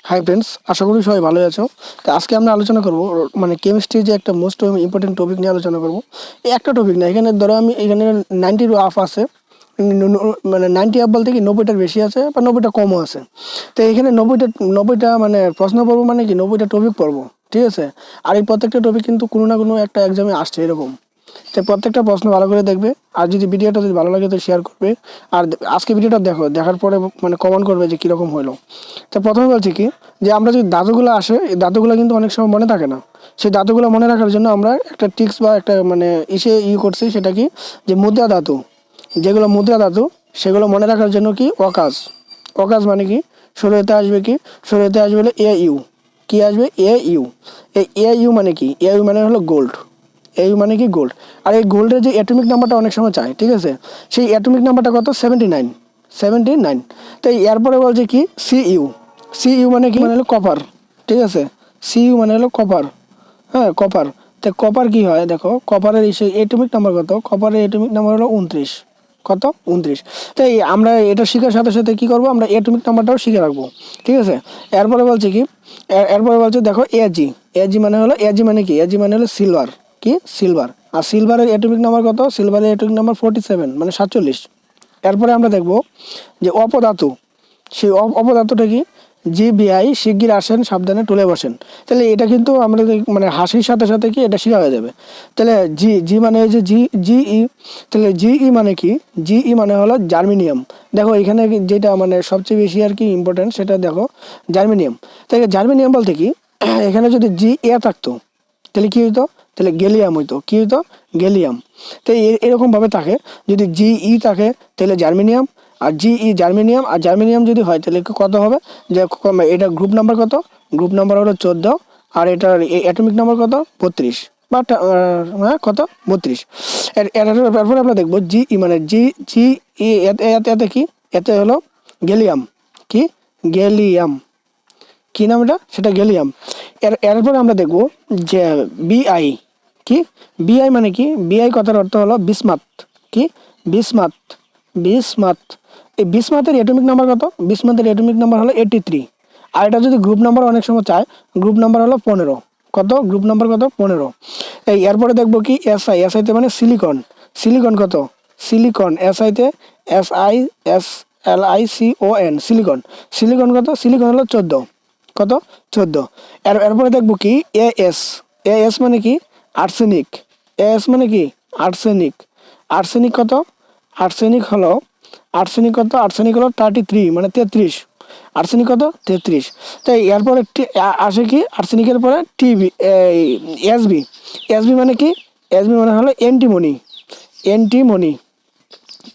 Hi friends, আশা করি সবাই ভালো আছো। তো আজকে আমরা আলোচনা করব মানে কেমিস্ট্রি যে একটা মোস্ট ইম্পর্টেন্ট টপিক নিয়ে আলোচনা করব। এই একটা টপিক না, এখানে ধরো আমি এখানে 90 আপ আছে, মানে 90 আপ বলতে কি 90টার বেশি আছে বা 90টা কমও আছে। তো এখানে 90টা মানে প্রশ্ন পড়বো, মানে কি 90টা টপিক পড়বো, ঠিক আছে। আর এই প্রত্যেকটা টপিক কিন্তু কোনো না কোনো একটা এক্সামে আসছে এরকম। তো প্রত্যেকটা প্রশ্ন ভালো করে দেখবে, আর যদি ভিডিওটা যদি ভালো লাগে তো শেয়ার করবে। আর আজকে ভিডিওটা দেখার পরে মানে কমেন্ট করবে যে কীরকম হলো। তো প্রথমে বলছি কি, যে আমরা যে ধাতুগুলো আসে, এই ধাতুগুলো কিন্তু অনেক সময় মনে থাকে না। সেই ধাতুগুলো মনে রাখার জন্য আমরা একটা টিক্স বা একটা মানে করছি, সেটা কি, যে মুদ্রা ধাতু, যেগুলো মুদ্রা ধাতু সেগুলো মনে রাখার জন্য কি অকাজ। অকাজ মানে কি, শুরুতে আসবে কি, শুরুতে আসবে হলো এ ইউ। কি আসবে? এ ইউ। এই এ ইউ মানে কি? এ ইউ মানে হলো গোল্ড। এই মানে কি গোল্ড। আর এই গোল্ডের যে অ্যাটমিক নাম্বারটা অনেক সময় চাই, ঠিক আছে, সেই অ্যাটমিক নাম্বারটা কত? 79। তো এরপরে বলছে কি সিইউ। সিইউ মানে কি, মানে হলো কপার, ঠিক আছে। সিইউ মানে হলো কপার, হ্যাঁ কপার। তো কপার কি হয় দেখো, কপারের অ্যাটমিক নাম্বার কত? কপারের অ্যাটমিক নাম্বার হলো 29। কত? 29। তো আমরা এটা শেখার সাথে সাথে কি করব, আমরা অ্যাটমিক নাম্বারটাও শিখে রাখবো, ঠিক আছে। এরপরে বলছে কি, এরপরে বলছে দেখো এজি। এজি মানে হলো, এজি মানে কি, এজি মানে হলো সিলভার। কি? সিলভার। আর সিলভারের অ্যাটমিক নাম্বার কত? সিলভারের অ্যাটমিক নাম্বার 47, মানে 47। এরপরে আমরা দেখব যে অপধাতু। সেই অপধাতুটা কি? জিবিআই, শিগগির আসেন সাবধানে টুলে বসেন। তাহলে এটা কিন্তু আমরা মানে হাসির সাথে সাথে কি এটা শেখা হয়ে যাবে। তাহলে জি জি মানে এই যে জিই। তাহলে জিই মানে কি? জিই মানে হলো জার্মেনিয়াম। দেখো এখানে যেটা মানে সবচেয়ে বেশি আর কি ইম্পর্টেন্ট, সেটা দেখো জার্মেনিয়াম। তাহলে জার্মেনিয়াম বলতে কি, এখানে যদি জি এ থাকতো তাহলে কি হইতো? তাহলে গ্যালিয়াম হইতো। কি হইতো? গ্যালিয়াম। তো এরকমভাবে থাকে। যদি জিই থাকে তাহলে জার্মেনিয়াম, আর জিই জার্মেনিয়াম, আর জার্মেনিয়াম যদি হয় তাহলে কত হবে? যে এটা গ্রুপ নাম্বার কত? গ্রুপ নাম্বার হলো 14। আর এটার অ্যাটমিক নাম্বার কত? 32 বা হ্যাঁ কত? 32। এরপরে আমরা দেখবো জিই মানে জি জি এতে কি, এতে হলো গ্যালিয়াম। কি? গ্যালিয়াম। কি নাম এটা? সেটা গ্যালিয়াম। এরপরে আমরা দেখব যে বিআই। কি? বিআই মানে কি? বিআই কথার অর্থ হলো বিসমাথ। কি? বিসমাথ। বিসমাথ। এই বিসমাথের অ্যাটমিক নাম্বার কত? বিসমাথের অ্যাটমিক নাম্বার হলো 83। আর এটা যদি গ্রুপ নাম্বার অনেক সময় চায়, গ্রুপ নাম্বার হলো 15। কত? গ্রুপ নাম্বার কত? 15। এরপরে দেখবো কি এসআই। এসআইতে মানে সিলিকন। সিলিকন কত? সিলিকন। এসআইতে SILICON, সিলিকন। সিলিকন কত? সিলিকন হলো 14। কত? 14। এরপরে দেখবো কি এএস। এএস মানে কি? আর্সেনিক। এএস মানে কি? আর্সেনিক। আর্সেনিক কত? আর্সেনিক হলো, আর্সেনিক কত? আর্সেনিক হলো 33, মানে 33। আর্সেনিক কত? 33। তাই এরপরে আসে কি আর্সেনিকের পরে টিবি, এসবি। এসবি মানে কি? এসবি মানে হলো অ্যান্টিমনি। অ্যান্টিমনি।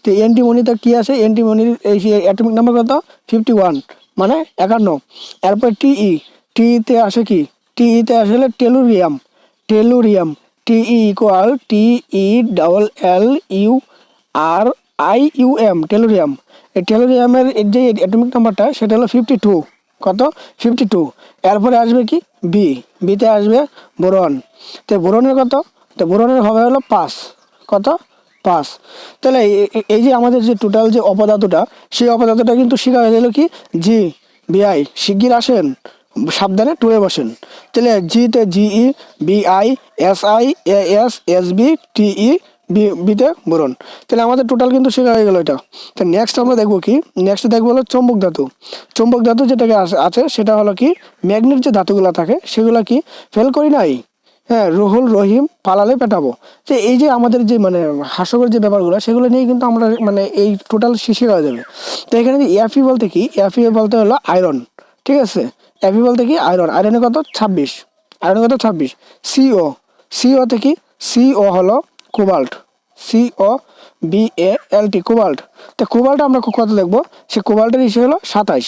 তো অ্যান্টিমনিতে কি আসে? অ্যান্টিমনির এই অ্যাটমিক নাম্বার কত? 51, মানে 51। এরপর টিই। টিইতে আসে কি? টিইতে আসলে টেলুরিয়াম। টেলুরিয়াম। TELURLIURIUM, tellurium. এই টেলুরিয়ামের যে অ্যাটমিক নাম্বারটা সেটা হলো 52। কত? 52। এরপরে আসবে কি বি। বিতে আসবে বোরন। তো বোরনের কত? তো বোরনের হবে হলো 5। কত? 5। তাহলে এই যে আমাদের যে টোটাল যে অপধাতুটা, সেই অপধাতুটা কিন্তু শেখা হয়ে গেল কি জি বিআই, শিগগির আসেন সাবধানে টুয়ে বসেন। তাহলে জিতে জিই, বিআই, এসআই, এএস, এসবি, টিই, বিতে বোরন। তাহলে আমাদের টোটাল কিন্তু শেখা হয়ে গেল এটা। তো নেক্সট আমরা দেখবো কি, নেক্সট দেখবো হলো চৌম্বক ধাতু। চৌম্বক ধাতু যেটাকে আছে সেটা হলো কি ম্যাগনেট যে ধাতুগুলো থাকে সেগুলো কি ফেল করি নাই, হ্যাঁ রুহুল রহিম পালালে পেটাবো। তো এই যে আমাদের যে মানে হাস্যকর যে ব্যাপারগুলো, সেগুলো নিয়ে কিন্তু আমরা মানে এই টোটাল শিশির হয়ে যাবে। তো এখানে এফি বলতে কি, এফি বলতে হলো আয়রন, ঠিক আছে। এফি বলতে কি আয়রন। আয়রনের কত? 26। আয়রনের কত? 26। সিও। সিওতে কি? সিও হলো কোবাল্ট। COBALT, cobalt. তো কোবাল্ট আমরা কত দেখবো? সে কোবাল্টের ইসে হলো 27।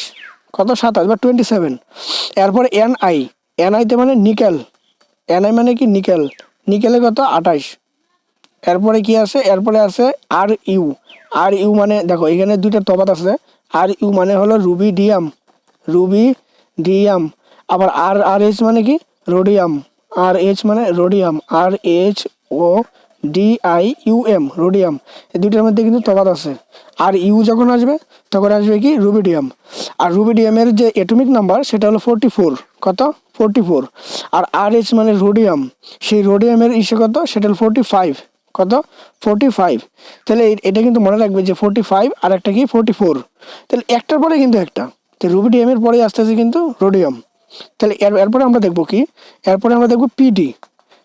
কত? 27 বা 27। এরপরে এনআই। এনআইতে মানে নিকেল। এনআই মানে কি নিকেল। নিকেলে কত? 28। এরপরে কি আছে? এরপরে আছে আর ইউ। আর ইউ মানে দেখো এখানে দুইটা তফাৎ আছে। আর ইউ মানে হলো রুবিডিয়াম। রুবিডিয়াম। আবার আর আর এইচ মানে কি রোডিয়াম। আর এইচ মানে রোডিয়াম। আর এইচ ও DIUM, রোডিয়াম। এই দুইটার মধ্যে কিন্তু তফাৎ আছে। আর ইউ যখন আসবে তখন আসবে কি রুবিডিয়াম। আর রুবিডিয়ামের যে অ্যাটমিক নাম্বার সেটা হলো 44। কত? 44। আর RH মানে রোডিয়াম, সেই রোডিয়ামের ইসে কত? সেটা হলো 45। কত? 45। তাহলে এটা কিন্তু মনে রাখবে যে 45 আর একটা কি 44। তাহলে একটার পরে কিন্তু একটা, তো রুবিডিয়ামের পরে আস্তে আস্তে কিন্তু রোডিয়াম। তাহলে এরপরে আমরা দেখবো কি, এরপরে আমরা দেখবো পিডি।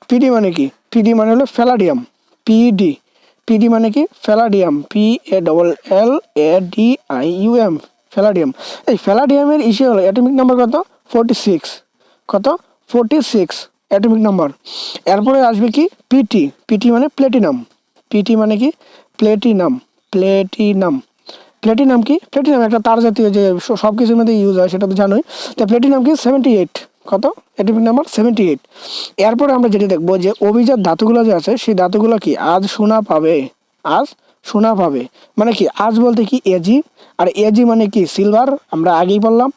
পিডি মানে কি? পিডি মানে হলো ফ্যালাডিয়াম। পিডি, পিডি মানে কি? ফ্যালাডিয়াম, PALLADIUM, ফ্যালাডিয়াম। এই ফ্যালাডিয়ামের ইসে হলো অ্যাটমিক নাম্বার কত? 46। কত? 46 অ্যাটমিক নাম্বার। এরপরে আসবে কি পিটি। পিটি মানে প্লেটিনাম। পিটি মানে কি? প্লেটিনাম। প্লেটিনাম, প্লেটিনাম কি? প্লেটিনাম একটা তার জাতীয় যে সব কিছুর মধ্যে ইউজ হয়, সেটা তো জানোই। তো প্লেটিনাম কি? 78। কত? Atomic number 78। এরপরে আমরা যেটা দেখবো যে অভিজাত ধাতুগুলো যে আছে, সেই ধাতুগুলো কি আজ সোনা পাবে। আজ সোনা পাবে মানে কি? আজ বলতে কি এজি, আর এজি মানে কি? সিলভার, আমরা আগেই বললাম।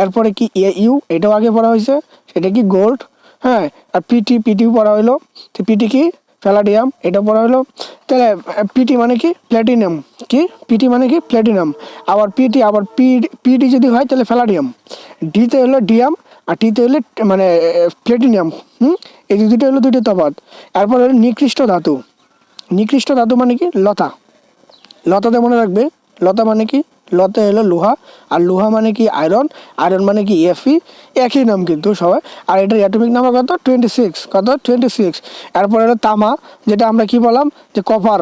এরপরে কি AU, এটাও আগে পড়া হয়েছে, সেটা কি গোল্ড। হ্যাঁ, আর পিটি, পিটিও পড়া হইলো। তো পিটি কি? প্যালাডিয়াম, এটা পড়া হলো। তাহলে পিটি মানে কি? প্ল্যাটিনাম। কি? পিটি মানে কি? প্ল্যাটিনাম। আবার পিটি, আবার পিডি যদি হয় তাহলে প্যালাডিয়াম। ডিতে হলো ডিয়াম, আর টিতে হলে মানে প্লেটিনাম। এই দুটো হলো দুটো তফাৎ। এরপর হলো নিকৃষ্ট ধাতু। নিকৃষ্ট ধাতু মানে কি? লতা। লতাতে মনে রাখবে, লতা মানে কি? লতা হলো লোহা, আর লোহা মানে কি? আয়রন। আয়রন মানে কি? Fe। একই নাম কিন্তু সবাই। আর এটার অ্যাটমিক নাম্বার কত? 26। কত? 26। এরপর হলো তামা, যেটা আমরা কি বললাম যে কপার,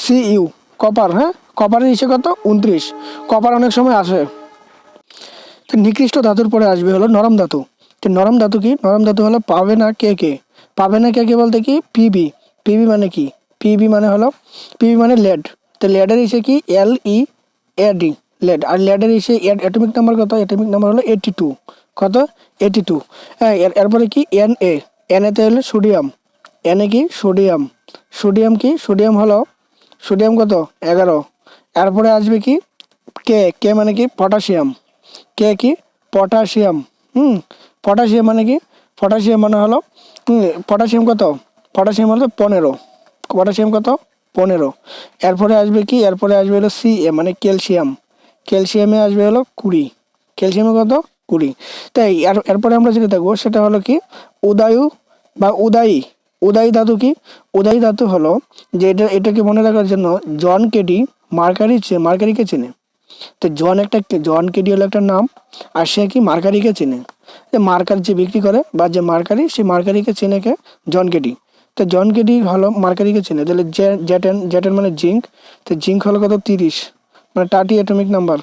Cu, কপার। হ্যাঁ, কপারের ইসে কত? 29। কপার অনেক সময় আসে। তো নিকৃষ্ট ধাতুর পরে আসবে হলো নরম ধাতু। তো নরম ধাতু কি? নরম ধাতু হলো পাবে না কে কে। পাবে না কে কে বলতে কি? পিবি। পিবি মানে কি? পিবি মানে হলো, পিবি মানে লেড। তো লেডের ইসে কি? LEAD, lead. আর লেডের ইসে অ্যাটমিক নাম্বার কত? অ্যাটমিক নাম্বার হলো 82। কত? 82। হ্যাঁ, এরপরে কি? Na। Na-তে হলো সোডিয়াম। Na কি? সোডিয়াম। সোডিয়াম কি? সোডিয়াম হলো, সোডিয়াম কত? 11। এরপরে আসবে কি? কে। কে মানে কি? পটাশিয়াম। কে কি? পটাশিয়াম। পটাশিয়াম মানে কি? পটাশিয়াম মানে হলো পটাশিয়াম কত? পটাশিয়াম হলো 15। পটাশিয়াম কত? 15। এরপরে আসবে কি? এরপরে আসবে হলো Ca মানে ক্যালসিয়াম। ক্যালসিয়ামে আসবে হলো 20। ক্যালসিয়ামে কত? 20। তাই এরপরে আমরা যেটা দেখবো সেটা হলো কি? উদায়ু বা উদায়ী। উদায়ী ধাতু কি? উদায়ী ধাতু হলো যে এটাকে মনে রাখার জন্য জন কেডি মার্কারিকে চেনে। তো জন কেডি হলো একটা নাম, আর সে কি? মার্কারিকে চেনে। যে মার্কার যে বিক্রি করে বা যে মার্কারি, সেই মার্কারিকে চেনে কে? জন কেডি। তো জন কেডি হলো মার্কারিকে চেনে। তাহলে জেটেন, জেটেন মানে জিঙ্ক। তো জিঙ্ক হলো কত? 30, মানে 30 অ্যাটমিক নাম্বার।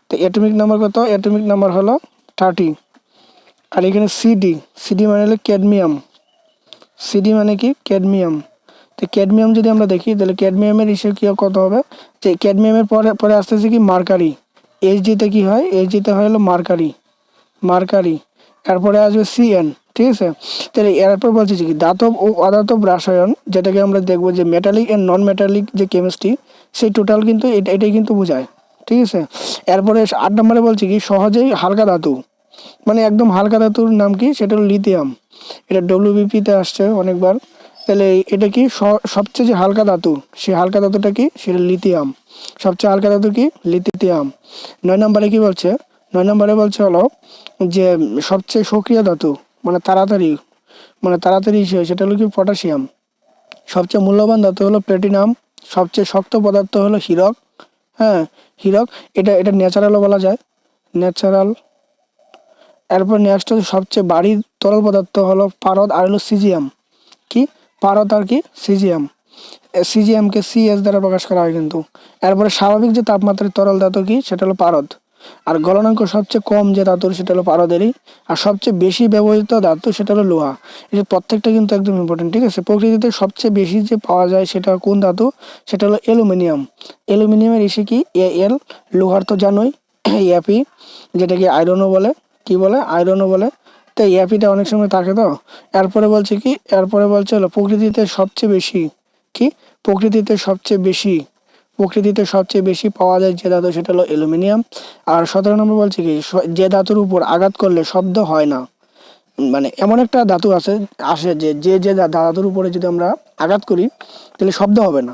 তো অ্যাটমিক নাম্বার কত? অ্যাটমিক নাম্বার হলো 30। আর এখানে সিডি, সিডি মানে হলো ক্যাডমিয়াম। সিডি মানে কি? ক্যাডমিয়াম। তো ক্যাডমিয়াম যদি আমরা দেখি তাহলে ক্যাডমিয়ামের হিসেবে কি কত হবে? যে ক্যাডমিয়ামের পরে পরে আসতেছে কি? মার্কারি। এইচডিতে কি হয়? এইচডিতে হয় হলো মার্কারি। মার্কারি। এরপরে আসবে CN। ঠিক আছে। তাহলে এরপর বলছি যে কি দাতব ও অধাতব রাসায়ন, যেটাকে আমরা দেখবো যে মেটালিক এন্ড নন মেটালিক যে কেমিস্ট্রি, সেই টোটাল কিন্তু এটাই কিন্তু বোঝায়। ঠিক আছে। এরপরে 8 নম্বরে বলছি কি সহজেই হালকা ধাতু, মানে একদম হালকা ধাতুর নাম কি? সেটা হলো লিথিয়াম। এটা WBP-তে আসছে অনেকবার। তাহলে এটা কি সবচেয়ে যে হালকা ধাতু, সেই হালকা ধাতুটা কি? সেটা লিথিয়াম। সবচেয়ে হালকা ধাতু কি? লিথিয়াম। 9 নম্বরে কি বলছে? 9 নম্বরে বলছে হলো যে সবচেয়ে সক্রিয় ধাতু, মানে তাড়াতাড়ি, মানে তাড়াতাড়ি সেটা হলো কি? পটাশিয়াম। সবচেয়ে মূল্যবান ধাতু হলো প্লেটিনাম। সবচেয়ে শক্ত পদার্থ হলো হীরক। হ্যাঁ, হীরক। এটা ন্যাচারালও বলা যায়, ন্যাচারাল। এরপর নেক্সট হচ্ছে সবচেয়ে ভারী তরল পদার্থ হলো পারদ আর হলো সিজিয়াম। কি? পারদ আর কি? সিজিয়াম। সিজিয়ামকে CS দ্বারা প্রকাশ করা হয় কিন্তু। এরপরে স্বাভাবিক যে তাপমাত্রায় তরল ধাতু কি? সেটা হলো পারদ। আর গলনাঙ্ক সবচেয়ে কম যে ধাতুর, সেটা হলো পারদেরই। আর সবচেয়ে বেশি ব্যবহৃত ধাতু সেটা হলো লোহা। এই যে প্রত্যেকটা কিন্তু একদম ইম্পর্টেন্ট। ঠিক আছে। প্রকৃতিতে সবচেয়ে বেশি যে পাওয়া যায় সেটা কোন ধাতু? সেটা হলো অ্যালুমিনিয়াম। অ্যালুমিনিয়ামের ইসে কি? Al। লোহার তো জানোই Fe, যেটাকে আয়রনও বলে। কি বলে? আয়রনও বলে। তো Feটা অনেক সময় থাকে তো। এরপরে বলছে কি? এরপরে বলছে হলো প্রকৃতিতে সবচেয়ে বেশি কি? প্রকৃতিতে সবচেয়ে বেশি, প্রকৃতিতে সবচেয়ে বেশি পাওয়া যায় যে ধাতু, সেটা হলো অ্যালুমিনিয়াম। আর 17 নম্বর বলছে কি যে ধাতুর উপর আঘাত করলে শব্দ হয় না। মানে এমন একটা ধাতু আসে যে যে যে ধাতুর উপরে যদি আমরা আঘাত করি তাহলে শব্দ হবে না।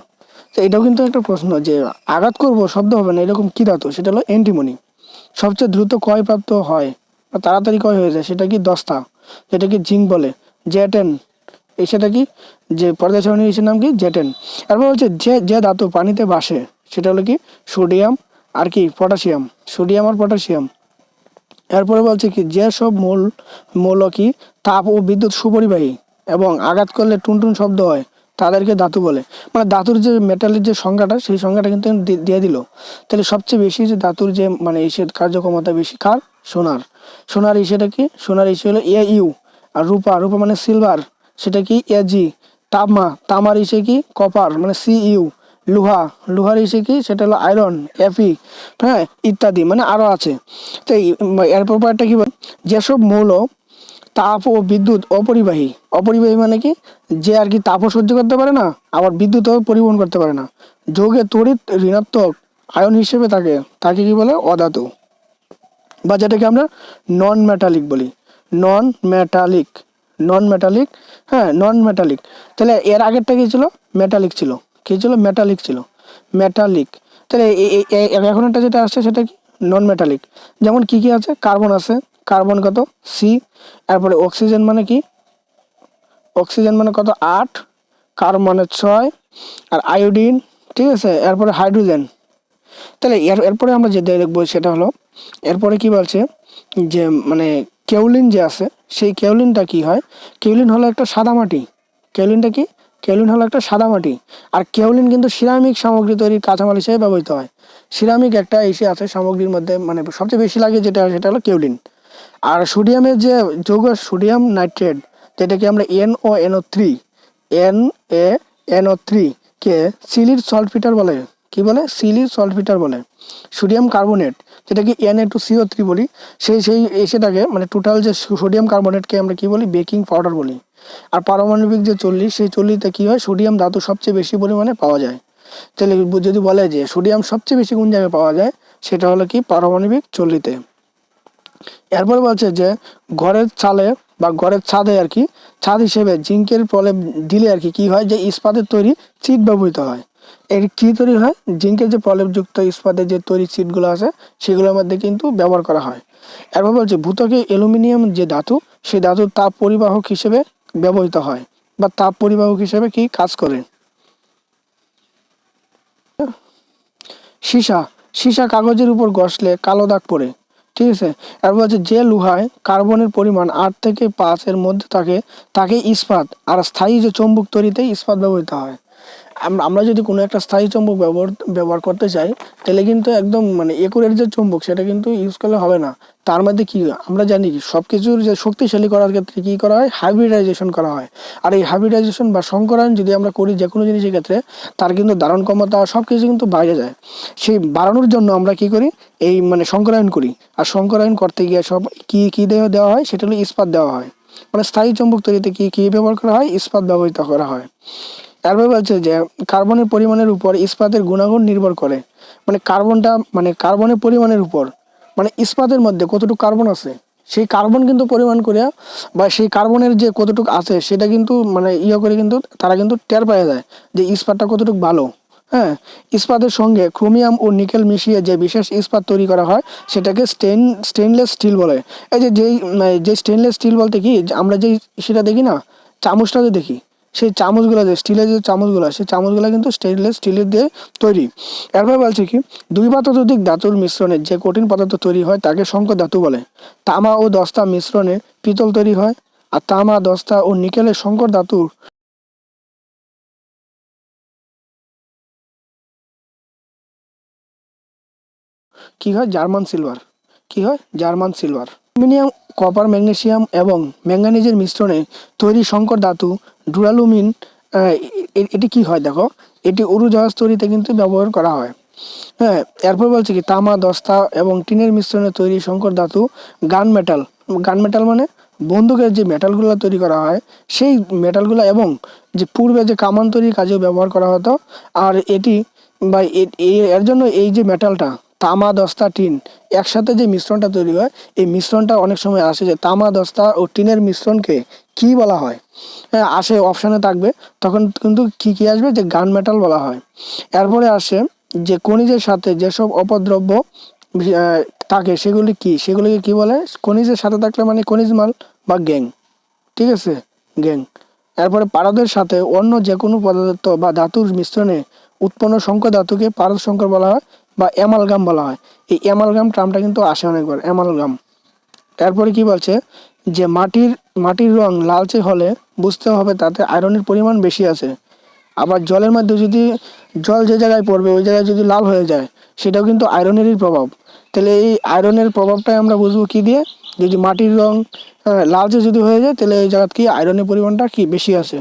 তো এটাও কিন্তু একটা প্রশ্ন যে আঘাত করব শব্দ হবে না এরকম কি ধাতু, সেটা হলো অ্যান্টিমনি। সবচেয়ে দ্রুত ক্ষয়প্রাপ্ত হয় বা তাড়াতাড়ি ক্ষয় হয়ে যায় সেটা কি দস্তা, যেটাকে জিঙ্ক বলে। জেটেন, এই সেটা কি, যে পর্দা ছাউনির ইসের নাম কি, জেটেন। এরপর হচ্ছে যে যে ধাতু পানিতে ভাসে সেটা হলো কি সোডিয়াম আর কি পটাশিয়াম, সোডিয়াম আর পটাশিয়াম। এরপরে বলছে কি যেসব মৌল কি তাপ ও বিদ্যুৎ সুপরিবাহী এবং আঘাত করলে টুনটুন শব্দ হয় তাদেরকে ধাতু বলে। মানে ধাতুর যে মেটালের যে সংখ্যাটা সেই সংখ্যাটা কিন্তু দিয়ে দিল। তাহলে সবচেয়ে বেশি যে ধাতুর যে মানে ইসের কার্যক্ষমতা বেশি কার, সোনার। সোনার ইসেটা কি, সোনার ইসে হলো এ ইউ। আর রূপা, রূপা মানে সিলভার, সেটা কি এ জি। তামার ইসে কি কপার মানে সি ইউ। লোহা, লোহার ইসে কি সেটা হলো আয়রন এফি। হ্যাঁ, ইত্যাদি মানে আরো আছে। তো এরপর একটা কি বল, যেসব মৌল তাপ ও বিদ্যুৎ অপরিবাহী, অপরিবাহী মানে কি যে আর কি তাপও সহ্য করতে পারে না আবার বিদ্যুৎও পরিবহন করতে পারে না, যৌগে তড়িৎ ঋণাত্মক আয়ন হিসেবে তাকে তাকে কি বলে অধাতু, বা যেটাকে আমরা নন মেটালিক বলি। নন মেটালিক, নন মেটালিক। হ্যাঁ, নন মেটালিক। তাহলে এর আগেরটা কি ছিল, মেটালিক ছিল। কি ছিল, মেটালিক ছিল, মেটালিক। তাহলে এখন একটা যেটা আসছে সেটা কি নন মেটালিক। যেমন কি কি আছে, কার্বন আছে, কার্বন কত সি। তারপরে অক্সিজেন মানে কি, অক্সিজেন মানে কত 8, কার্বন মানে 6, আর আয়োডিন, ঠিক আছে। এরপরে হাইড্রোজেন। তাহলে এরপরে আমরা যে দেখবো সেটা হলো, এরপরে কি বলছে যে মানে কেউলিন যে আছে সেই কেউলিনটা কি হয়, কেউলিন হলো একটা সাদা মাটি। কেউলিনটা কি, কেউলিন হলো একটা সাদা মাটি। আর কেউলিন কিন্তু সিরামিক সামগ্রী তৈরির কাঁচামাল হিসেবে ব্যবহৃত হয়। সিরামিক একটা এসে আছে সামগ্রীর মধ্যে মানে সবচেয়ে বেশি লাগে যেটা সেটা হলো কেউলিন। আর সোডিয়ামের যে যৌগ সোডিয়াম নাইট্রেট, যেটাকে আমরা NO3, এন এ NO3 কে সিলির সল্টফিটার বলে। কি বলে, সিলির সল্টফিটার বলে। সোডিয়াম কার্বনেট, যেটাকে Na2CO3 বলি, সেই সেটাকে মানে টোটাল যে সোডিয়াম কার্বনেটকে আমরা কি বলি, বেকিং পাউডার বলি। আর পারমাণবিক যে 40, সেই 40তে কি হয়, সোডিয়াম ধাতু সবচেয়ে বেশি পরিমাণে পাওয়া যায়। তাহলে যদি বলে যে সোডিয়াম সবচেয়ে বেশি কোন জায়গায় পাওয়া যায়, সেটা হলো কি পারমাণবিক 40-তে। এরপর বলছে যে ঘরের চালে বা ঘরের ছাদে আর কি, ছাদ হিসেবে জিঙ্কের প্রলেপ দিলে আর কি কি হয়, যে ইস্পাতের তৈরি চিট ব্যবহৃত হয়। এর কি তৈরি হয়, জিঙ্কের যে প্রলেপযুক্ত ইস্পাতের যে তৈরি চিটগুলো আছে সেগুলোর মধ্যে কিন্তু ব্যবহার করা হয়। এরপর বলছে ভূত্বকে অ্যালুমিনিয়াম যে ধাতু, সেই ধাতু তাপ পরিবাহক হিসেবে ব্যবহৃত হয় বা তাপ পরিবাহক হিসেবে কি কাজ করে। সীসা, সীসা কাগজের উপর ঘষলে কালো দাগ পড়ে, ঠিক আছে। এরপর হচ্ছে যে লোহায় কার্বনের পরিমাণ 8 থেকে 5 এর মধ্যে থাকে তাকে ইস্পাত। আর স্থায়ী যে চৌম্বক তৈরিতে ইস্পাত ব্যবহৃত হয়। আমরা যদি কোনো একটা স্থায়ী চৌম্বক ব্যবহার করতে চাই, তাহলে কিন্তু একদম মানে একুরেট যে চৌম্বক সেটা কিন্তু ইউজ করলে হবে না। তার মধ্যে কি আমরা জানি কি সব কিছুর যে শক্তিশালী করার ক্ষেত্রে কি করা হয়, হাইব্রিডাইজেশন করা হয়। আর এই হাইব্রিডাইজেশন বা সংকরায়ন যদি আমরা করি যে কোনো জিনিসের ক্ষেত্রে, তার কিন্তু ধারণ ক্ষমতা সব কিছু কিন্তু বাইরে যায়। সেই বাড়ানোর জন্য আমরা কি করি, এই মানে সংকরায়ন করি। আর সংকরায়ন করতে গিয়ে সব কি কি দেওয়া হয়, সেটা হলো ইস্পাত দেওয়া হয়। মানে স্থায়ী চৌম্বক তৈরিতে কি কি ব্যবহার করা হয়, ইস্পাত ব্যবহৃত করা হয়। তারপর বলছে যে কার্বনের পরিমাণের উপর ইস্পাতের গুণাগুণ নির্ভর করে। মানে কার্বনটা মানে কার্বনের পরিমাণের উপর, মানে ইস্পাতের মধ্যে কতটুকু কার্বন আছে সেই কার্বন কিন্তু পরিমাণ করে, বা সেই কার্বনের যে কতটুকু আছে সেটা কিন্তু মানে করে কিন্তু তারা কিন্তু টের পাওয়া যায় যে ইস্পাতটা কতটুকু ভালো। হ্যাঁ, ইস্পাতের সঙ্গে ক্রোমিয়াম ও নিকেল মিশিয়ে যে বিশেষ ইস্পাত তৈরি করা হয় সেটাকে স্টেনলেস স্টিল বলে। এই যে স্টেনলেস স্টিল বলতে কি, আমরা যেই সেটা দেখি না, চামচটাতে দেখি, সেই চামচগুলো যে স্টিলের যে চামচগুলো, সেই চামচগুলো কিন্তু স্টেনলেস স্টিলের দিয়ে তৈরি। এরপর বলছে কি, দুই বা ততোধিক ধাতুর মিশ্রণে যে কঠিন পদার্থ তৈরি হয় তাকে সংকর ধাতু বলে। তামা ও দস্তা মিশ্রণে পিতল তৈরি হয়। আর তামা, দস্তা ও নিকেলের সংকর ধাতুর কি হয়, জার্মান সিলভার। কি হয়, German silver. Aluminium, copper, magnesium এবং ম্যাঙ্গানিজের মিশ্রণে তৈরি সংকর ধাতু ডুরালুমিন। এটি কি হয় দেখো, এটি উড়োজাহাজ তৈরিতে কিন্তু ব্যবহার করা হয়। হ্যাঁ, এরপর বলছে কি তামা, দস্তা এবং টিনের মিশ্রণে তৈরি সংকর ধাতু গান মেটাল। গান মেটাল মানে বন্দুকের যে মেটালগুলো তৈরি করা হয় সেই মেটালগুলো, এবং যে পূর্বে যে কামান তৈরির কাজেও ব্যবহার করা হতো। আর এটি বা এর জন্য এই যে মেটালটা তামা দস্তা টিন একসাথে যে মিশ্রণটা তৈরি হয়, এই মিশ্রণটা অনেক সময় আসে যে তামা দস্তা ও টিনের মিশ্রণকে কি বলা হয়। হ্যাঁ, আসে অপশানে থাকবে, তখন কিন্তু কি কি আসবে, যে গান মেটাল বলা হয়। এরপরে আসে যে খনিজের সাথে যেসব অপদ্রব্য থাকে সেগুলি কি, সেগুলিকে কি বলে, খনিজের সাথে থাকলে মানে খনিজ মাল বা গ্যাং, ঠিক আছে, গ্যাং। এরপরে পারদের সাথে অন্য যে কোনো পদার্থ বা ধাতুর মিশ্রণে উৎপন্ন সংকর ধাতুকে পারদ সংকর বলা হয় বা অ্যামালগাম বলা হয়। এই অ্যামালগাম টার্মটা কিন্তু আসে অনেকবার, অ্যামালগাম। এরপরে কি বলছে, যে মাটির রং লালচে হলে বুঝতে হবে তাতে আয়রনের পরিমাণ বেশি আছে। আবার জলের মধ্যে যদি জল যে জায়গায় পড়বে ওই জায়গায় যদি লাল হয়ে যায়, সেটাও কিন্তু আয়রনেরই প্রভাব। তাহলে এই আয়রনের প্রভাবটাই আমরা বুঝবো কি দিয়ে, যদি মাটির রং লালচে যদি হয়ে যায়, তাহলে এই জায়গায় কি আয়রনের পরিমাণটা কি বেশি আছে।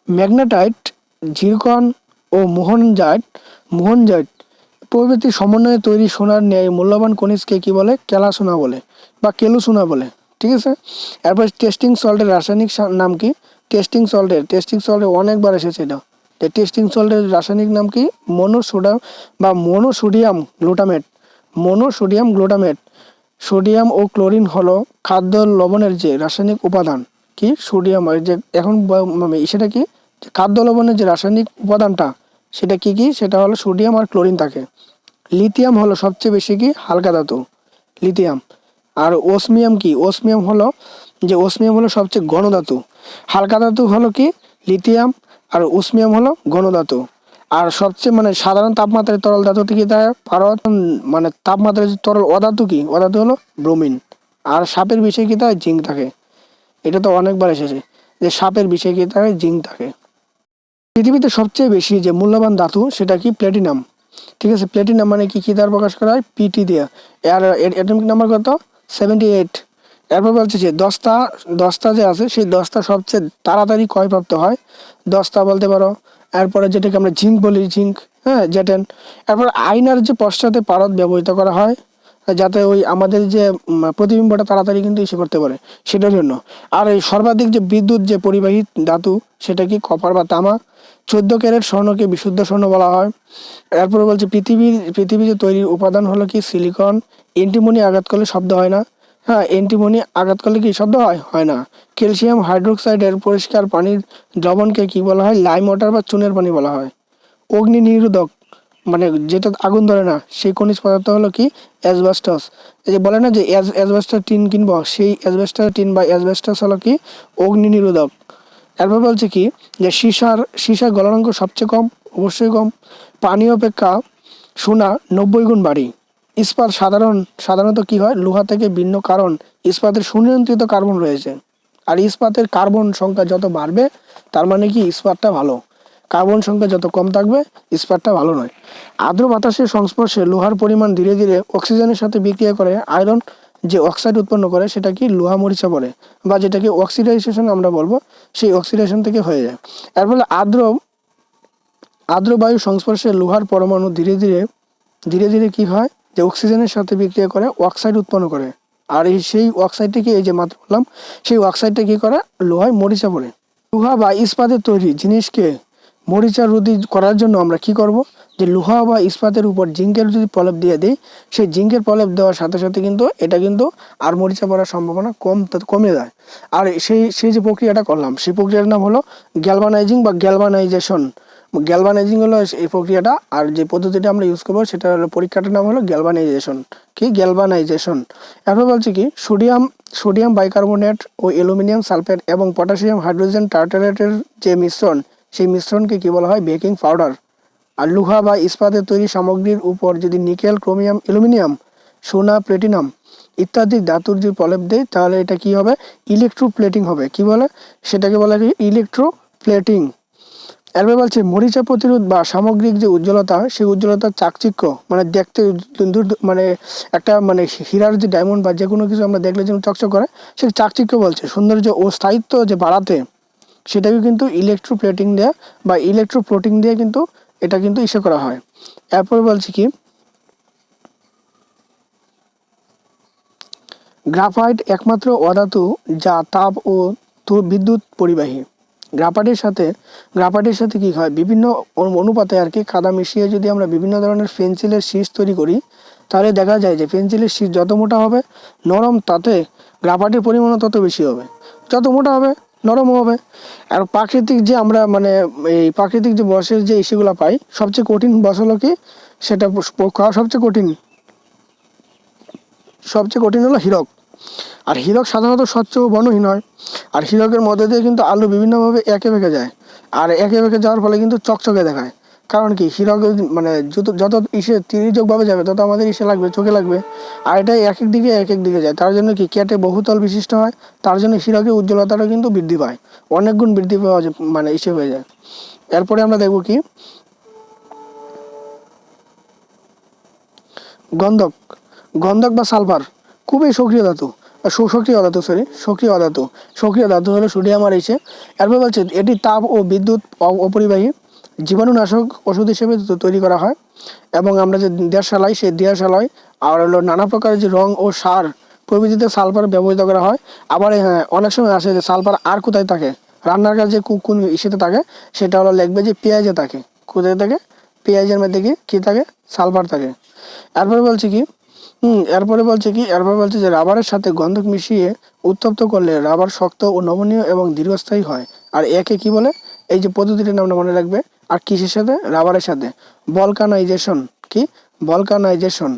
ম্যাগনেটাইট, জিরকন ও মোহনজাইট প্রভৃতি সমন্বয়ে তৈরি সোনার ন্যায় মূল্যবান খনিজকে কি বলে, কেলা সোনা বলে বা কেলু সোনা বলে, ঠিক আছে। এরপর টেস্টিং সল্টের রাসায়নিক নাম কি, টেস্টিং সল্টের অনেকবার এসেছে এটা। টেস্টিং সল্টের রাসায়নিক নাম কি, মনোসোডা বা মোনোসোডিয়াম গ্লুটামেট। সোডিয়াম ও ক্লোরিন হলো খাদ্য লবণের যে রাসায়নিক উপাদান, কি সোডিয়াম, আর যে এখন সেটা কি, খাদ্য লবণের যে রাসায়নিক উপাদানটা, সেটা কি কি, সেটা হলো সোডিয়াম আর ক্লোরিন থাকে। লিথিয়াম হলো সবচেয়ে বেশি কি হালকা ধাতু, লিথিয়াম। আর ওসমিয়াম কি, ওসমিয়াম হলো সবচেয়ে ঘন ধাতু। হালকা ধাতু হলো কি লিথিয়াম, আর ওসমিয়াম হলো ঘন ধাতু। আর সবচেয়ে মানে সাধারণ তাপমাত্রায় তরল ধাতু কি থাকে, পারদ, মানে তাপমাত্রায় যে তরল অধাতু কি, অধাতু হলো ব্রোমিন। আর সাপের বিষয় কি থাকে, জিঙ্ক থাকে। এটা তো অনেকবার এসেছে যে সাপের বিষয় কি থাকে, জিঙ্ক থাকে। পৃথিবীতে সবচেয়ে বেশি যে মূল্যবান ধাতু সেটা কি, প্ল্যাটিনাম, ঠিক আছে। প্ল্যাটিনাম মানে কি দ্বারা প্রকাশ করা হয়, পিটি দিয়ে। আর অ্যাটমিক নাম্বার কত, 78। এরপর বলছে যে দস্তা যে আছে, সেই দস্তা সবচেয়ে তাড়াতাড়ি ক্ষয়প্রাপ্ত হয়, দস্তা বলতে পারো। এরপরে যেটাকে আমরা জিঙ্ক বলি, জিঙ্ক, হ্যাঁ, জেটেন। এরপর আয়নার যে পশ্চাতে পারদ ব্যবহৃত করা হয়, যাতে ওই আমাদের যে প্রতিবিম্বটা তাড়াতাড়ি কিন্তু ইসে করতে পারে, সেটার জন্য। আর এই সর্বাধিক যে বিদ্যুৎ যে পরিবাহী ধাতু, সেটা কি কপার বা তামা। 14 ক্যারেট স্বর্ণকে বিশুদ্ধ স্বর্ণ বলা হয়। এরপরে বলছে পৃথিবী যে তৈরির উপাদান হলো কি, সিলিকন। এন্টিমনি আঘাত করলে শব্দ হয় না, হ্যাঁ, এন্টিমনি আঘাত করলে কি শব্দ হয়, হয় না। ক্যালসিয়াম হাইড্রোক্সাইডের পরিষ্কার পানির দ্রবণকে কি বলা হয়, লাইম ওয়াটার বা চুনের পানি বলা হয়। অগ্নি নিরোধক, মানে যেটা আগুন ধরে না, সেই খনিজ পদার্থ হলো কি, অ্যাসবেস্টস। এই যে বলে না যে অ্যাসবেস্টাস টিন কিনবো, সেই অ্যাসবেস্টাস টিন বা অ্যাসবেস্টস হলো কি, অগ্নি নিরোধক। এরপর বলছে কি, যে সীসার গলনাঙ্ক সবচেয়ে কম, অবশ্যই কম। পানি অপেক্ষা সোনা 90 গুণ বাড়ি। ইস্পাত সাধারণত কি হয়, লোহা থেকে ভিন্ন, কারণ ইস্পাতের সুনিয়ন্ত্রিত কার্বন রয়েছে। আর ইস্পাতের কার্বন সংখ্যা যত বাড়বে, তার মানে কি ইস্পাতটা ভালো। কার্বন সংখ্যা যত কম থাকবে, ইস্পাতটা ভালো নয়। আর্দ্র বাতাসের সংস্পর্শে লোহার পরিমাণ ধীরে ধীরে অক্সিজেনের সাথে বিক্রিয়া করে আয়রন যে অক্সাইড উৎপন্ন করে, সেটা কি লোহা মরিচা পড়ে, বা যেটাকে অক্সিডাইজেশন আমরা বলবো, সেই অক্সিডেশন থেকে হয়ে যায়। এর ফলে আর্দ্র বায়ুর সংস্পর্শে লোহার পরমাণু ধীরে ধীরে কি হয়, যে অক্সিজেনের সাথে বিক্রিয়া করে অক্সাইড উৎপন্ন করে। আর সেই অক্সাইডটিকে, এই যে মাত্র বললাম, সেই অক্সাইডটা কি করে, লোহায় মরিচা পড়ে। লোহা বা ইস্পাতের তৈরি জিনিসকে মরিচা রোধী করার জন্য আমরা কি করব, যে লোহা বা ইস্পাতের উপর জিঙ্কের যদি প্রলেপ দিয়ে দিই, সেই জিঙ্কের প্রলেপ দেওয়ার সাথে সাথে কিন্তু এটা কিন্তু আর মরিচা পড়ার সম্ভাবনা কমে যায়। আর সেই যে প্রক্রিয়াটা করলাম, সেই প্রক্রিয়ার নাম হলো গ্যালভানাইজিং বা গ্যালভানাইজেশন। গ্যালভানাইজিং হলো এই প্রক্রিয়াটা, আর যে পদ্ধতিটা আমরা ইউজ করবো সেটা হলো, পরীক্ষাটার নাম হলো গ্যালভানাইজেশন। কি, গ্যালভানাইজেশন। এরপর বলছে কি, সোডিয়াম বাইকার্বনেট ও অ্যালুমিনিয়াম সালফেট এবং পটাশিয়াম হাইড্রোজেন টার্টারেটের যে মিশ্রণ, সেই মিশ্রণকে কি বলা হয়, বেকিং পাউডার। আর লোহা বা ইস্পাতের তৈরি সামগ্রীর উপর যদি নিকেল, ক্রোমিয়াম, অ্যালুমিনিয়াম, সোনা, প্লেটিনাম ইত্যাদি ধাতুর যে প্রলেপ দেয়, তাহলে এটা কি হবে, ইলেকট্রোপ্লেটিং হবে। কি বলে, সেটাকে বলা হয় ইলেকট্রোপ্লেটিং। এরপর বলছে মরিচা প্রতিরোধ বা সামগ্রিক যে উজ্জ্বলতা, সেই উজ্জ্বলতার চাকচিক্য, মানে দেখতে মানে একটা মানে হীরার যে ডায়মন্ড বা যে কোনো কিছু আমরা দেখলে যেমন চকচক করে, সেই চাকচিক্য বলছে সৌন্দর্য ও স্থায়িত্ব যে বাড়াতে, সেটাকে কিন্তু ইলেকট্রোপ্লেটিং দেওয়া বা ইলেকট্রোপ্লেটিং দিয়ে কিন্তু এটা কিন্তু ইসে করা হয়। এরপর বলছি কি, গ্রাফাইট একমাত্র অধাতু যা তাপ ও বিদ্যুৎ পরিবাহী। গ্রাফাইটের সাথে কি হয়, বিভিন্ন অনুপাতে আর কি কাদা মিশিয়ে যদি আমরা বিভিন্ন ধরনের পেন্সিলের শীষ তৈরি করি, তাহলে দেখা যায় যে পেন্সিলের শীষ যত মোটা হবে নরম, তাতে গ্রাফাইটের পরিমাণও তত বেশি হবে। যত মোটা হবে নরম হবে। আর প্রাকৃতিক যে আমরা মানে এই প্রাকৃতিক যে বসের যে ইস্যুগুলো পাই, সবচেয়ে কঠিন বস হলো কি, সেটা সবচেয়ে কঠিন হলো হীরক। আর হীরক সাধারণত স্বচ্ছ ও বর্ণহীন হয়। আর হীরকের মধ্যে দিয়ে কিন্তু আলো বিভিন্নভাবে এঁকে বেঁকে যায়। আর এঁকে বেঁকে যাওয়ার ফলে কিন্তু চকচকে দেখায়। কারণ কি, হীরক মানে যত যত তির্যকভাবে যাবে তত আমাদের লাগবে, চোখে লাগবে। আর এটাই এক এক দিকে যায়। তার জন্য কি, কেটে বহুতল বিশিষ্ট হয়। তার জন্য হীরকের উজ্জ্বলতাটা কিন্তু বৃদ্ধি পায়, অনেক গুণ বৃদ্ধি পাওয়া যায়, মানে হয়ে যায়। এরপরে আমরা দেখব কি, গন্ধক। গন্ধক বা সালফার খুবই সক্রিয় ধাতু, সক্রিয় ধাতু হলো সোডিয়াম আর এইচে। এরপর বলছে এটি তাপ ও বিদ্যুৎ অপরিবাহী, জীবাণুনাশক ওষুধ হিসেবে তৈরি করা হয়। এবং আমরা যে দেশালাই, সেই দেশালাই আর হলো নানা প্রকার যে রং ও সার প্রভৃতিতে সালফার ব্যবহৃত করা হয়। আবার হ্যাঁ, অনেক সময় আসে যে সালফার আর কোথায় থাকে, রান্নার কাজে কোন ইস্যুতে থাকে, সেটা হলো লিখবে যে পেঁয়াজে থাকে। কোথায় থাকে? পেঁয়াজের মধ্যে কি থাকে? সালফার থাকে। এরপরে বলছে যে রাবারের সাথে গন্ধক মিশিয়ে উত্তপ্ত করলে রাবার শক্ত ও নমনীয় এবং দীর্ঘস্থায়ী হয়। আর একে কি বলে, এই যে পদ্ধতিটির নামটা মনে রাখবে। আর কিসের সাথে? রাবারের সাথে। ভলকানাইজেশন। কি? ভলকানাইজেশন।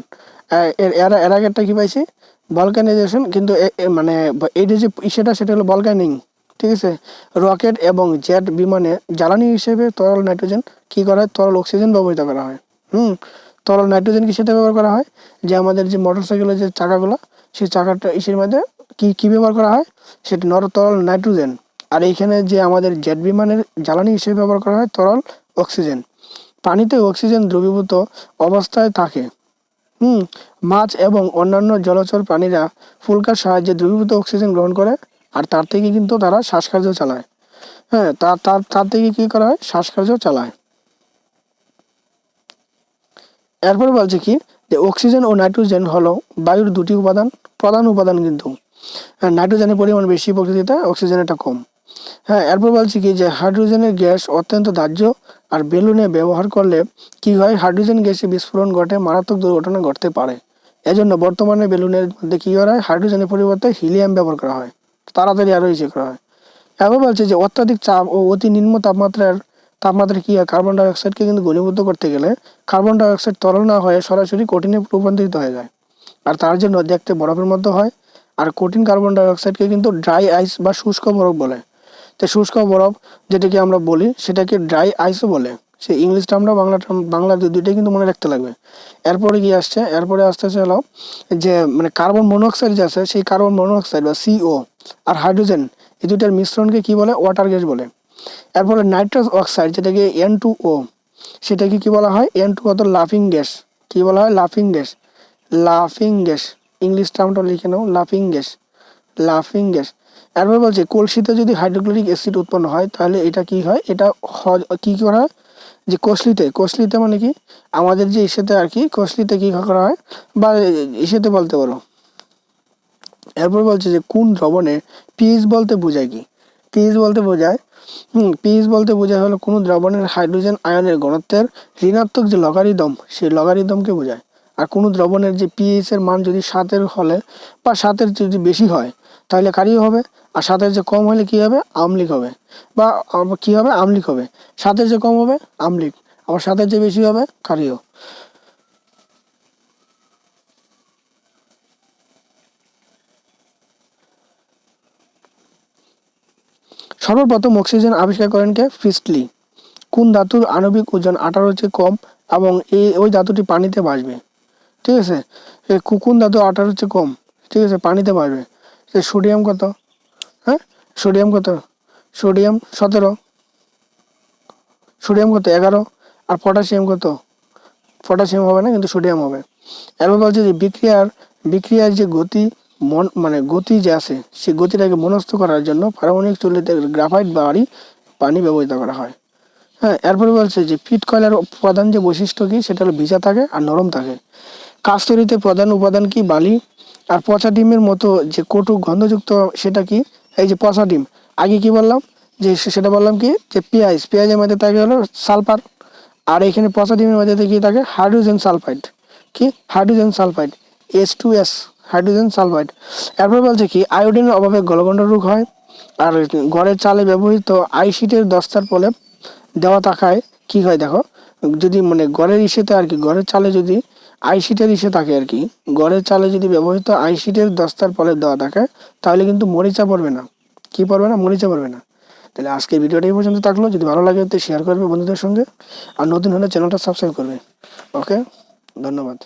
এর আগেরটা কি পাইছি? ভলকানাইজেশন। কিন্তু মানে এইটা যে সেটা হলো ভলকানিং। ঠিক আছে। রকেট এবং জেট বিমানে জ্বালানি হিসেবে তরল নাইট্রোজেন কি করা হয়? তরল অক্সিজেন ব্যবহৃত করা হয়। তরল নাইট্রোজেন কিসেতে ব্যবহার করা হয়? যে আমাদের যে মোটর সাইকেলের যে চাকাগুলো, সেই চাকাটা ইসের মধ্যে কি ব্যবহার করা হয়? সেটা তরল নাইট্রোজেন। আর এইখানে যে আমাদের জেট বিমানের জ্বালানি হিসেবে ব্যবহার করা হয় তরল অক্সিজেন। পানিতে অক্সিজেন দ্রবীভূত অবস্থায় থাকে। মাছ এবং অন্যান্য জলচর প্রাণীরা ফুলকার সাহায্যে দ্রবীভূত অক্সিজেন গ্রহণ করে। আর তার থেকে কিন্তু তারা শ্বাসকার্য চালায়। হ্যাঁ, তার থেকে কি করা হয়? শ্বাসকার্য চালায়। এরপরে বলছে কি, যে অক্সিজেন ও নাইট্রোজেন হলো বায়ুর দুটি প্রধান উপাদান। কিন্তু নাইট্রোজেনের পরিমাণ বেশি প্রকৃতিতে, অক্সিজেনটা কম। হ্যাঁ, এরপর বলছি কি, যে হাইড্রোজেনের গ্যাস অত্যন্ত দাহ্য। আর বেলুনে ব্যবহার করলে কি হয়? হাইড্রোজেন গ্যাসে বিস্ফোরণ ঘটে, মারাত্মক দুর্ঘটনা ঘটতে পারে। এজন্য বর্তমানে বেলুনের মধ্যে কি করা হয়? হাইড্রোজেনের পরিবর্তে হিলিয়াম ব্যবহার করা হয়, তাড়াতাড়ি আরো ইসে করা হয়। এরপর বলছে যে অত্যাধিক চাপ ও অতি নিম্ন তাপমাত্রা কি হয়? কার্বন ডাইঅক্সাইডকে কিন্তু ঘনীভূত করতে গেলে কার্বন ডাইঅক্সাইড তরল না হয়ে সরাসরি কঠিনে রূপান্তরিত হয়ে যায়। আর তার জন্য দেখতে বরফের মতো হয়। আর কঠিন কার্বন ডাইঅক্সাইডকে কিন্তু ড্রাই আইস বা শুষ্ক বরফ বলে। তো শুষ্ক বরফ যেটাকে আমরা বলি, সেটাকে ড্রাই আইসও বলে। সে ইংলিশ টার্মটা বাংলা দুইটাই কিন্তু মনে রাখতে লাগবে। এরপরে কি আসছে? এরপরে আসতেছে হলো যে মানে কার্বন মনোক্সাইড যে আছে, সেই কার্বন মনোক্সাইড বা CO আর হাইড্রোজেন, এই দুইটার মিশ্রণকে কি বলে? ওয়াটার গ্যাস বলে। এরপরে নাইট্রাস অক্সাইড যেটাকে N2O, সেটাকে কি বলা হয়? N2 অত লাফিং গ্যাস। কি বলা হয়? লাফিং গ্যাস। ইংলিশ টার্মটা লিখে নাও, লাফিং গ্যাস। এরপর বলছে কলসিতে যদি হাইড্রোক্লোরিক অ্যাসিড উৎপন্ন হয়, তাহলে এটা কি হয়? এটা কি করা হয়? যে কষলিতে মানে কি, আমাদের যে ইসেতে আর কি, কষলিতে কি করা হয়, বা ইসেতে বলতে পারো। এরপর বলছে যে কোন দ্রবণে পিএইচ বলতে বোঝায় কি? পিএইচ বলতে বোঝায় হলো কোনো দ্রবণের হাইড্রোজেন আয়নের ঘনত্বের ঋণাত্মক যে লগারিদম, সেই লগারিদমকে বোঝায়। আর কোনো দ্রবণের যে পিএইচ এর মান যদি 7 হলে বা 7 যদি বেশি হয়, তাহলে ক্ষারীয় হবে। আর 7 যে কম হলে কি হবে? আম্লিক হবে। বা কি হবে? আম্লিক হবে। 7 যে কম হবে আম্লিক, আবার 7 যে বেশি হবে ক্ষারীয়। সর্বপ্রথম অক্সিজেন আবিষ্কার করেন কে? প্রিস্টলি। কোন ধাতুর আণবিক ওজন 18 চেয়ে কম এবং ওই ধাতুটি পানিতে ভাসবে? ঠিক আছে। কোন ধাতু 18 চেয়ে কম? ঠিক আছে, পানিতে ভাসবে। সোডিয়াম কত? হ্যাঁ, সোডিয়াম কত? সোডিয়াম 17। সোডিয়াম কত? 11। আর পটাশিয়াম কত? পটাশিয়াম হবে না, কিন্তু সোডিয়াম হবে। এরপর বলছে যে বিক্রিয়ার যে গতি মানে গতি যে আছে, সেই গতিটাকে মনস্থ করার জন্য পারমাণবিক চুল্লিতে গ্রাফাইট বা পানি ব্যবহৃত করা হয়। হ্যাঁ, এরপরে বলছে যে পিট কয়লার প্রধান যে বৈশিষ্ট্য কি? সেটা হলো ভিজা থাকে আর নরম থাকে। কাজ তৈরিতে প্রধান উপাদান কি? বালি। আর পচা ডিমের মতো যে কটু গন্ধযুক্ত, সেটা কি? এই যে পচা ডিম। আগে কি বললাম? যে সেটা বললাম কি যে পেঁয়াজের মধ্যে থাকে হলো সালফার, আর এখানে পচা ডিমের মধ্যে কি থাকে হাইড্রোজেন সালফাইড, কি hydrogen sulphide H2S, hydrogen sulphide. এরপর বলছে কি আয়োডিনের অভাবে গলগণ্ড রোগ হয়। আর ঘরের চালে ব্যবহৃত আইশিটের দস্তার প্রলেপ দেওয়া থাকায় কি হয় দেখো, যদি মানে ঘরের ইসেতে আর কি ঘরের চালে যদি আইশিটের ইসে থাকে আর কি, ঘরের চালে যদি ব্যবহৃত আইশিটের দস্তার প্রলেপ দেওয়া থাকে তাহলে কিন্তু মরিচা পড়বে না, কি পড়বে না, মরিচা পড়বে না। তাহলে আজকের ভিডিওটা এই পর্যন্ত থাকলো, যদি ভালো লাগে তো শেয়ার করবে বন্ধুদের সঙ্গে, আর নতুন হলে চ্যানেলটা সাবস্ক্রাইব করবে। ওকে, ধন্যবাদ।